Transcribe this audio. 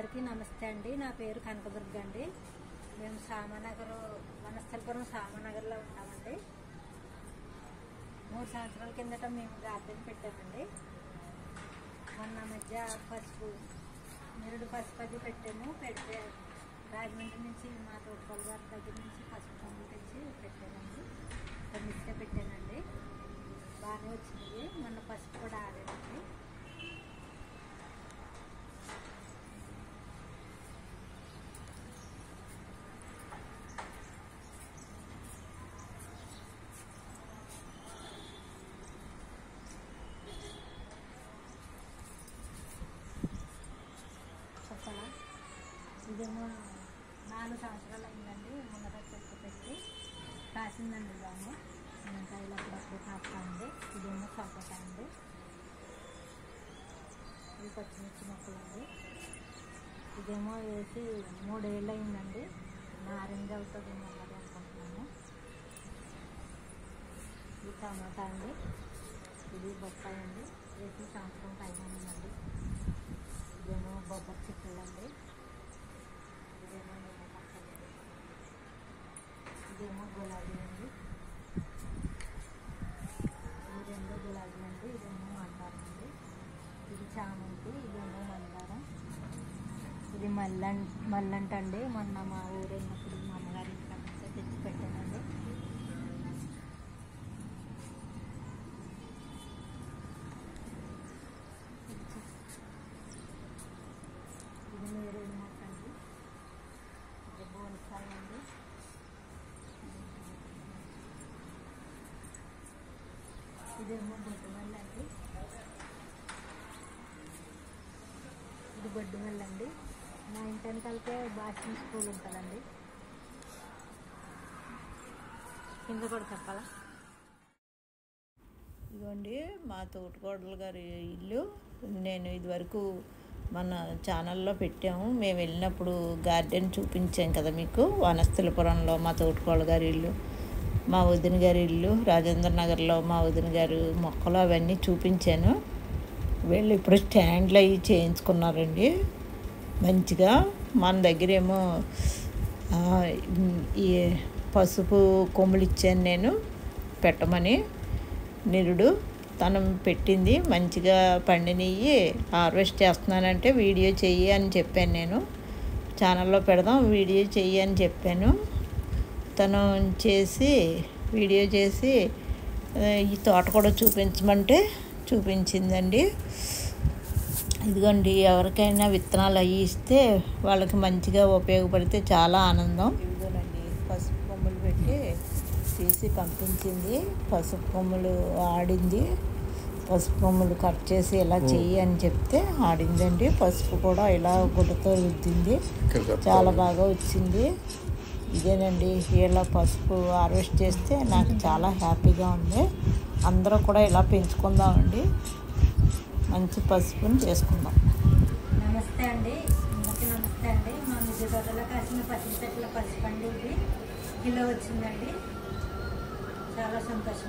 అందరికీ నమస్తే అండి. నా పేరు కనకదుర్గ అండి. మేము సామానగర్ వనస్థలపురం సామానగర్లో ఉంటామండి. 3 సంవత్సరాల కిందట మేము గార్డెన్ పెట్టామండి. మొన్న మధ్య నిరుడు పసుపు అది పెడితే రాజమండ్రి నుంచి మా తోటపల్లి గారి దగ్గర నుంచి పసుపు కొమ్ములు తెచ్చి పెట్టానండి. కొన్నిస్తే పెట్టానండి, బాగానే వచ్చింది. మొన్న పసుపు కూడా ఆడానండి. ఇదేమో 4 సంవత్సరాలు అయిందండి. ముందర చెట్టు పెట్టి కాసిందండి. బాగా నిమ్మకాయలు అప్పుడప్పుడు కాస్తామండి. ఇదేమో సపోటా అండి. ఇది పచ్చిమిర్చి మొక్కలండి. ఇదేమో వేసి 3 ఏళ్ళు అయిందండి. నారింజ అవుతుంది మొన్నది అనుకుంటున్నాను. ఇది టమాటా అండి. ఇది బొప్పాయి అండి. వేసి సంవత్సరం పైన ఉందండి. ఇదేమో బొబ్బరి చెట్లు అండి. ఇదేమో గులాబీ అండి. ఇది 2 గులాబీ అండి. ఇదేమో మందారం అండి. ఇది చామంతి. ఇదేమో మందారం. ఇది మల్లంట అండి. మొన్న మా ఊరు వెళ్ళినప్పుడు మా అమ్మగారి ఇంట్లో నుంచి తెచ్చి పెట్టానండి. ఇది నేరేడు మొక్క అండి. ఇది బోన్సాయి అండి. ఇదేమో బొడ్డుమల్లి అండి. ఇది బొడ్డుమల్లి అండి. మా ఇంటి వెనకాలకే బాస్టన్ స్కూల్ ఉంటుందండి. కింద కూడా చెప్పాలా? ఇదిగోండి మా తోటకోడలు గారి ఇల్లు. నేను ఇదివరకు మన ఛానల్లో పెట్టాము. మేము వెళ్ళినప్పుడు గార్డెన్ చూపించాం కదా మీకు. వనస్థలపురంలో మా తోటకోడలు గారి ఇల్లు, మా వదిన గారి ఇల్లు, రాజేంద్ర నగర్లో మా వదిన గారు మొక్కలు అవన్నీ చూపించాను. వీళ్ళు ఇప్పుడు స్టాండ్లు అవి చేయించుకున్నారండి మంచిగా. మన దగ్గర ఏమో ఈ పసుపు కొమ్ములు ఇచ్చాను నేను పెట్టమని. నిరుడు తను పెట్టింది మంచిగా పండినవి హార్వెస్ట్ చేస్తున్నానంటే వీడియో చెయ్యి అని చెప్పాను. నేను ఛానల్లో పెడదాం వీడియో చెయ్యి అని చెప్పాను. తను వీడియో చేసి ఈ తోట కూడా చూపించమంటే చూపించిందండి. ఇదిగోండి, ఎవరికైనా విత్తనాలు అవి ఇస్తే వాళ్ళకి మంచిగా ఉపయోగపడితే చాలా ఆనందం. ఇదిగోనండి, పసుపు కొమ్ములు పెట్టి తీసి పంపించింది. పసుపు కొమ్ములు ఆడింది. పసుపు కొమ్ములు కట్ చేసి ఇలా చెయ్యి అని చెప్తే ఆడిందండి. పసుపు కూడా ఇలా గుడ్డతో రుద్దింది. చాలా బాగా వచ్చింది. ఇదేనండి, ఇలా పసుపు హార్వెస్ట్ చేస్తే నాకు చాలా హ్యాపీగా ఉంది. అందరూ కూడా ఇలా పెంచుకుందామండి. మంచి పసుపుని చేసుకుందాం. నమస్తే అండి. అందరికీ నమస్తే అండి. మా మిద్దె తోటలో కాసిన పసుపు చెట్ల పసుపు అండి. ఇది కిలో వచ్చిందండి. చాలా సంతోషం.